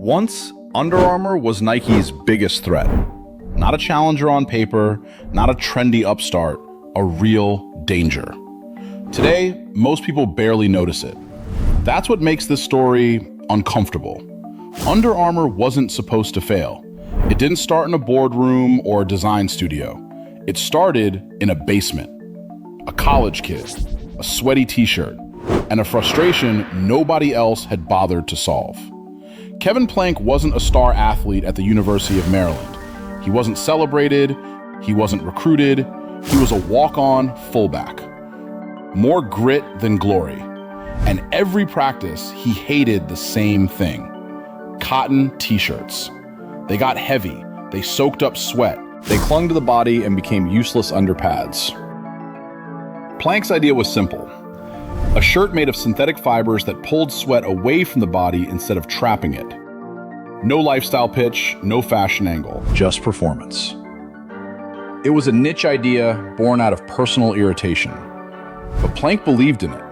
Once, Under Armour was Nike's biggest threat. Not a challenger on paper, not a trendy upstart, a real danger. Today, most people barely notice it. That's what makes this story uncomfortable. Under Armour wasn't supposed to fail. It didn't start in a boardroom or a design studio. It started in a basement. A college kid, a sweaty t-shirt, and a frustration nobody else had bothered to solve. Kevin Plank wasn't a star athlete at the University of Maryland. He wasn't celebrated, he wasn't recruited, he was a walk-on fullback. More grit than glory. And every practice, he hated the same thing. Cotton t-shirts. They got heavy, they soaked up sweat, they clung to the body and became useless underpads. Plank's idea was simple. A shirt made of synthetic fibers that pulled sweat away from the body instead of trapping it. No lifestyle pitch, no fashion angle, just performance. It was a niche idea born out of personal irritation. But Plank believed in it.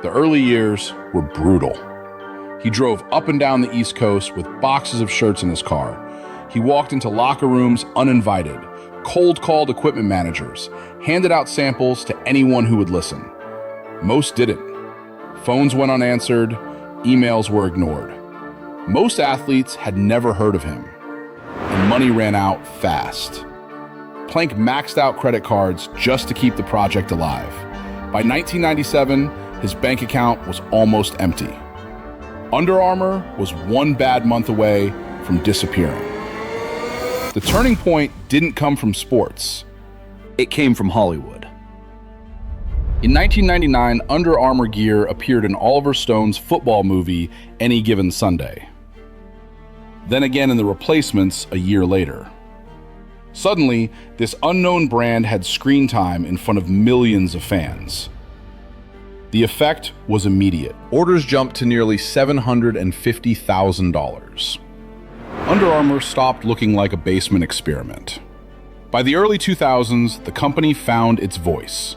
The early years were brutal. He drove up and down the East Coast with boxes of shirts in his car. He walked into locker rooms uninvited, cold called equipment managers, handed out samples to anyone who would listen. Most didn't. Phones went unanswered, emails were ignored. Most athletes had never heard of him, and money ran out fast. Plank maxed out credit cards just to keep the project alive. By 1997, his bank account was almost empty. Under Armour was one bad month away from disappearing. The turning point didn't come from sports. It came from Hollywood. In 1999, Under Armour gear appeared in Oliver Stone's football movie, Any Given Sunday. Then again in The Replacements a year later. Suddenly, this unknown brand had screen time in front of millions of fans. The effect was immediate. Orders jumped to nearly $750,000. Under Armour stopped looking like a basement experiment. By the early 2000s, the company found its voice.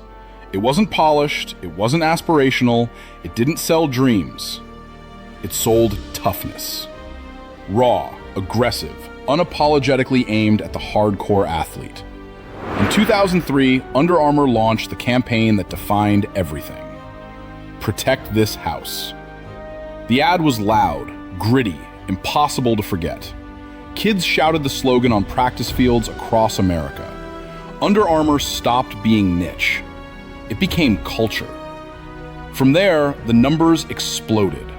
It wasn't polished, it wasn't aspirational, it didn't sell dreams. It sold toughness. Raw, aggressive, unapologetically aimed at the hardcore athlete. In 2003, Under Armour launched the campaign that defined everything. Protect this house. The ad was loud, gritty, impossible to forget. Kids shouted the slogan on practice fields across America. Under Armour stopped being niche. It became culture. From there, the numbers exploded.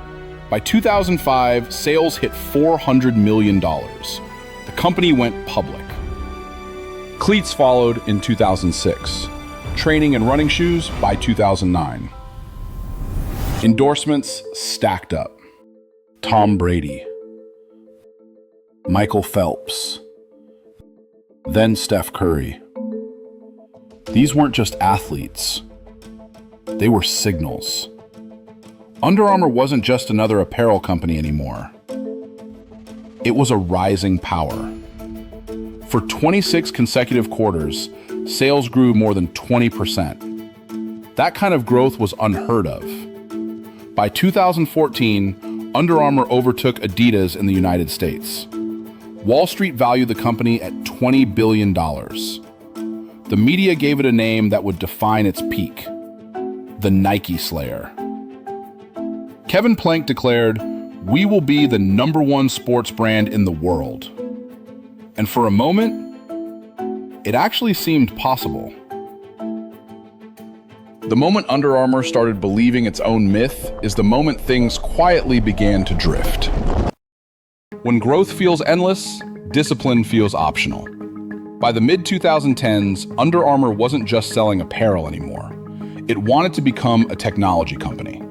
By 2005, sales hit $400 million. The company went public. Cleats followed in 2006. Training and running shoes by 2009. Endorsements stacked up. Tom Brady, Michael Phelps, then Steph Curry. These weren't just athletes. They were signals. Under Armour wasn't just another apparel company anymore. It was a rising power. For 26 consecutive quarters, sales grew more than 20%. That kind of growth was unheard of. By 2014, Under Armour overtook Adidas in the United States. Wall Street valued the company at $20 billion. The media gave it a name that would define its peak: the Nike Slayer. Kevin Plank declared, "We will be the #1 sports brand in the world." And for a moment, it actually seemed possible. The moment Under Armour started believing its own myth is the moment things quietly began to drift. When growth feels endless, discipline feels optional. By the mid-2010s, Under Armour wasn't just selling apparel anymore. It wanted to become a technology company.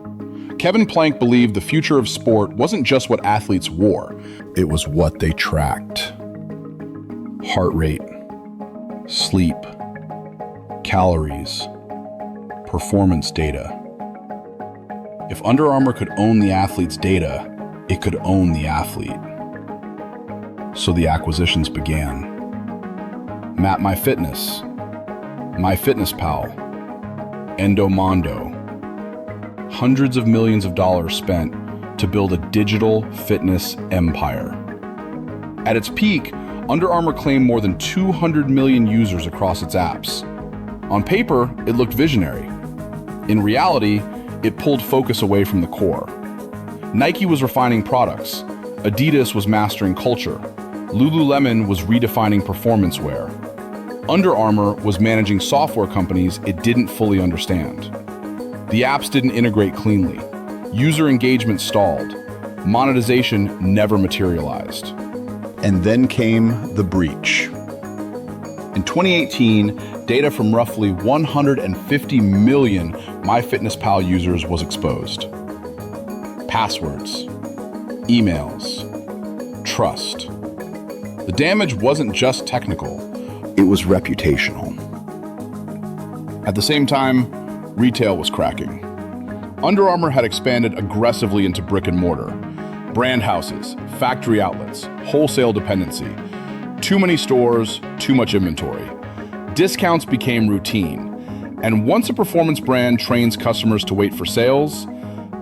Kevin Plank believed the future of sport wasn't just what athletes wore, it was what they tracked. Heart rate, sleep, calories, performance data. If Under Armour could own the athlete's data, it could own the athlete. So the acquisitions began. Map My Fitness, MyFitnessPal, Endomondo. Hundreds of millions of dollars spent to build a digital fitness empire. At its peak, Under Armour claimed more than 200 million users across its apps. On paper, it looked visionary. In reality, it pulled focus away from the core. Nike was refining products, Adidas was mastering culture, Lululemon was redefining performance wear. Under Armour was managing software companies it didn't fully understand. The apps didn't integrate cleanly. User engagement stalled. Monetization never materialized. And then came the breach. In 2018, data from roughly 150 million MyFitnessPal users was exposed. Passwords, emails, trust. The damage wasn't just technical, it was reputational. At the same time, retail was cracking. Under Armour had expanded aggressively into brick and mortar. Brand houses, factory outlets, wholesale dependency. Too many stores, too much inventory. Discounts became routine. And once a performance brand trains customers to wait for sales,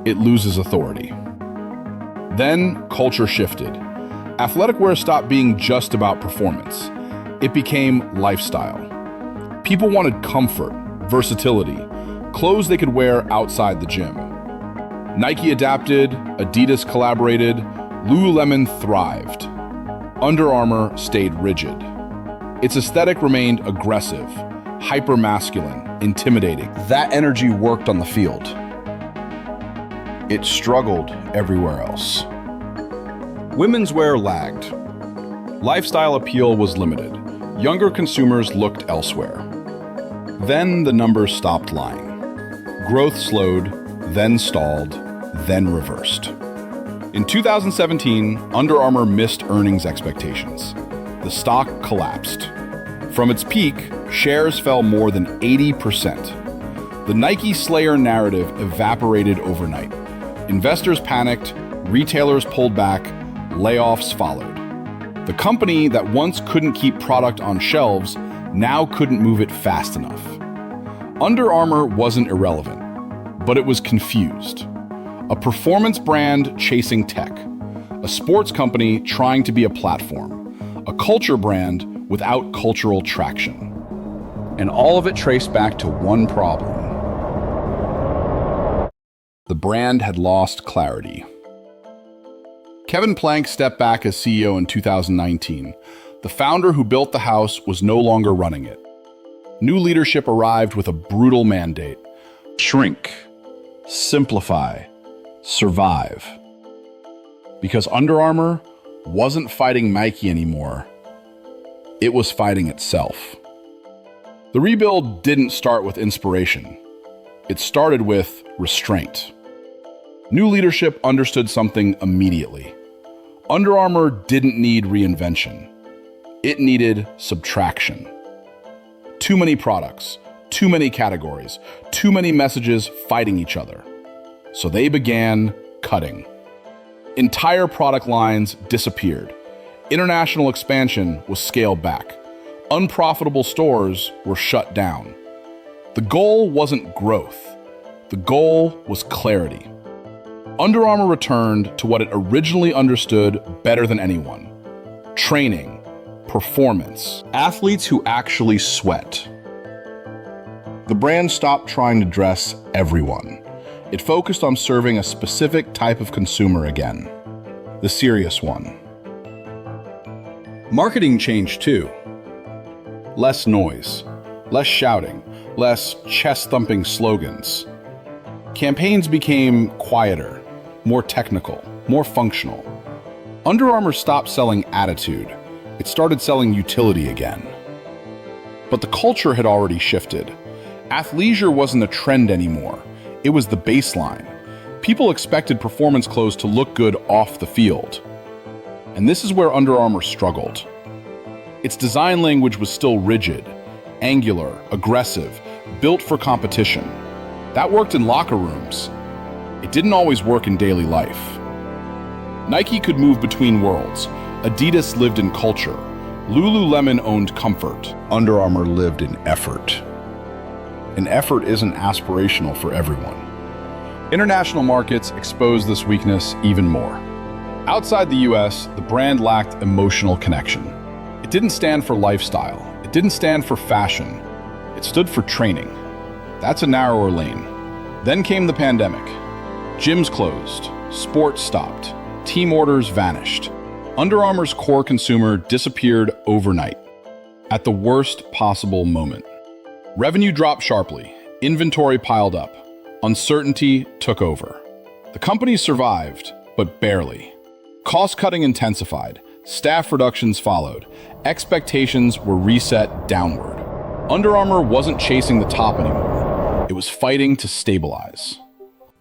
it loses authority. Then culture shifted. Athletic wear stopped being just about performance. It became lifestyle. People wanted comfort, versatility, clothes they could wear outside the gym. Nike adapted, Adidas collaborated, Lululemon thrived. Under Armour stayed rigid. Its aesthetic remained aggressive, hyper-masculine, intimidating. That energy worked on the field. It struggled everywhere else. Women's wear lagged. Lifestyle appeal was limited. Younger consumers looked elsewhere. Then the numbers stopped lying. Growth slowed, then stalled, then reversed. In 2017, Under Armour missed earnings expectations. The stock collapsed. From its peak, shares fell more than 80%. The Nike Slayer narrative evaporated overnight. Investors panicked, retailers pulled back, layoffs followed. The company that once couldn't keep product on shelves now couldn't move it fast enough. Under Armour wasn't irrelevant, but it was confused. A performance brand chasing tech, a sports company trying to be a platform, a culture brand without cultural traction. And all of it traced back to one problem. The brand had lost clarity. Kevin Plank stepped back as CEO in 2019. The founder who built the house was no longer running it. New leadership arrived with a brutal mandate: shrink, simplify, survive. Because Under Armour wasn't fighting Nike anymore, it was fighting itself. The rebuild didn't start with inspiration. It started with restraint. New leadership understood something immediately. Under Armour didn't need reinvention. It needed subtraction. Too many products, too many categories, too many messages fighting each other. So they began cutting. Entire product lines disappeared. International expansion was scaled back. Unprofitable stores were shut down. The goal wasn't growth. The goal was clarity. Under Armour returned to what it originally understood better than anyone: training, performance, athletes who actually sweat. The brand stopped trying to dress everyone. It focused on serving a specific type of consumer again, the serious one. Marketing changed too. Less noise, less shouting, less chest-thumping slogans. Campaigns became quieter, more technical, more functional. Under Armour stopped selling attitude. It started selling utility again. But the culture had already shifted. Athleisure wasn't a trend anymore. It was the baseline. People expected performance clothes to look good off the field. And this is where Under Armour struggled. Its design language was still rigid, angular, aggressive, built for competition. That worked in locker rooms. It didn't always work in daily life. Nike could move between worlds. Adidas lived in culture. Lululemon owned comfort. Under Armour lived in effort. And effort isn't aspirational for everyone. International markets exposed this weakness even more. Outside the US, the brand lacked emotional connection. It didn't stand for lifestyle. It didn't stand for fashion. It stood for training. That's a narrower lane. Then came the pandemic. Gyms closed, sports stopped, team orders vanished. Under Armour's core consumer disappeared overnight, at the worst possible moment. Revenue dropped sharply, inventory piled up, uncertainty took over. The company survived, but barely. Cost-cutting intensified, staff reductions followed, expectations were reset downward. Under Armour wasn't chasing the top anymore. It was fighting to stabilize.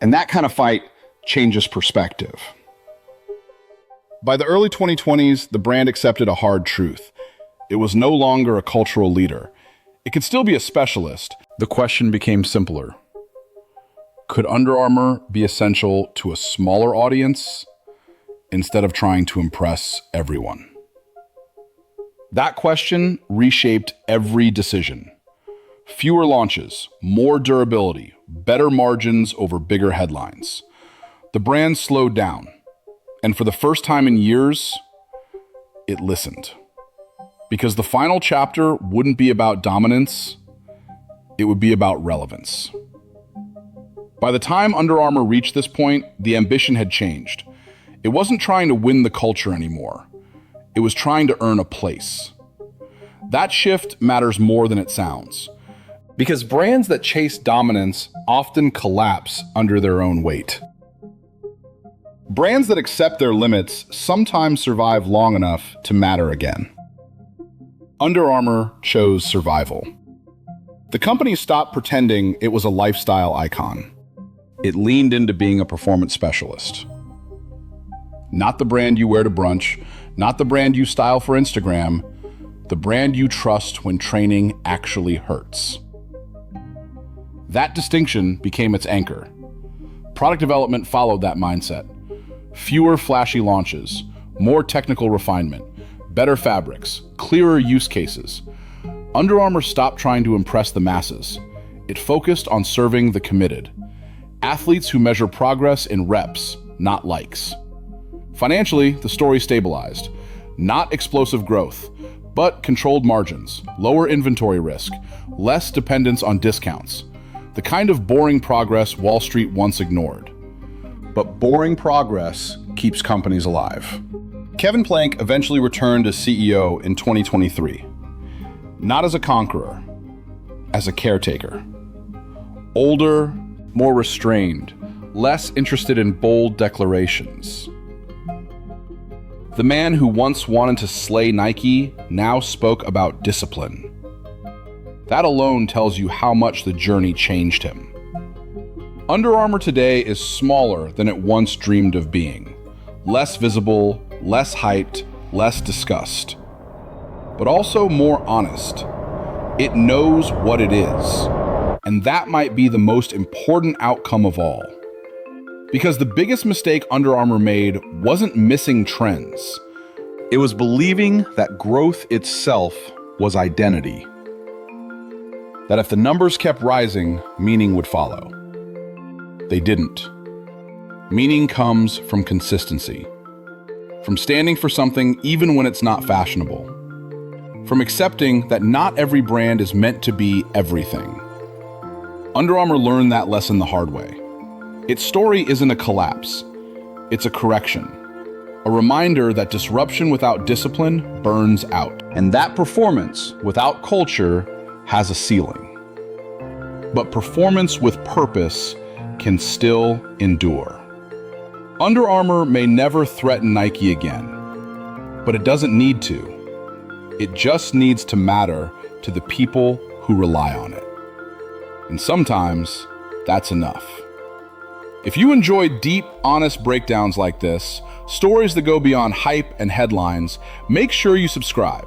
And that kind of fight changes perspective. By the early 2020s, the brand accepted a hard truth. It was no longer a cultural leader. It could still be a specialist. The question became simpler. Could Under Armour be essential to a smaller audience instead of trying to impress everyone? That question reshaped every decision. Fewer launches, more durability, better margins over bigger headlines. The brand slowed down, and for the first time in years, it listened. Because the final chapter wouldn't be about dominance, it would be about relevance. By the time Under Armour reached this point, the ambition had changed. It wasn't trying to win the culture anymore. It was trying to earn a place. That shift matters more than it sounds. Because brands that chase dominance often collapse under their own weight. Brands that accept their limits sometimes survive long enough to matter again. Under Armour chose survival. The company stopped pretending it was a lifestyle icon. It leaned into being a performance specialist. Not the brand you wear to brunch, not the brand you style for Instagram, the brand you trust when training actually hurts. That distinction became its anchor. Product development followed that mindset. Fewer flashy launches, more technical refinement, better fabrics, clearer use cases. Under Armour stopped trying to impress the masses. It focused on serving the committed. Athletes who measure progress in reps, not likes. Financially, the story stabilized. Not explosive growth, but controlled margins, lower inventory risk, less dependence on discounts. The kind of boring progress Wall Street once ignored. But boring progress keeps companies alive. Kevin Plank eventually returned as CEO in 2023. Not as a conqueror, as a caretaker. Older, more restrained, less interested in bold declarations. The man who once wanted to slay Nike now spoke about discipline. That alone tells you how much the journey changed him. Under Armour today is smaller than it once dreamed of being. Less visible, less hyped, less discussed. But also more honest. It knows what it is. And that might be the most important outcome of all. Because the biggest mistake Under Armour made wasn't missing trends. It was believing that growth itself was identity. That if the numbers kept rising, meaning would follow. They didn't. Meaning comes from consistency. From standing for something even when it's not fashionable. From accepting that not every brand is meant to be everything. Under Armour learned that lesson the hard way. Its story isn't a collapse. It's a correction. A reminder that disruption without discipline burns out. And that performance without culture has a ceiling. But performance with purpose can still endure. Under Armour may never threaten Nike again, but it doesn't need to. It just needs to matter to the people who rely on it. And sometimes that's enough. If you enjoy deep, honest breakdowns like this, stories that go beyond hype and headlines, make sure you subscribe.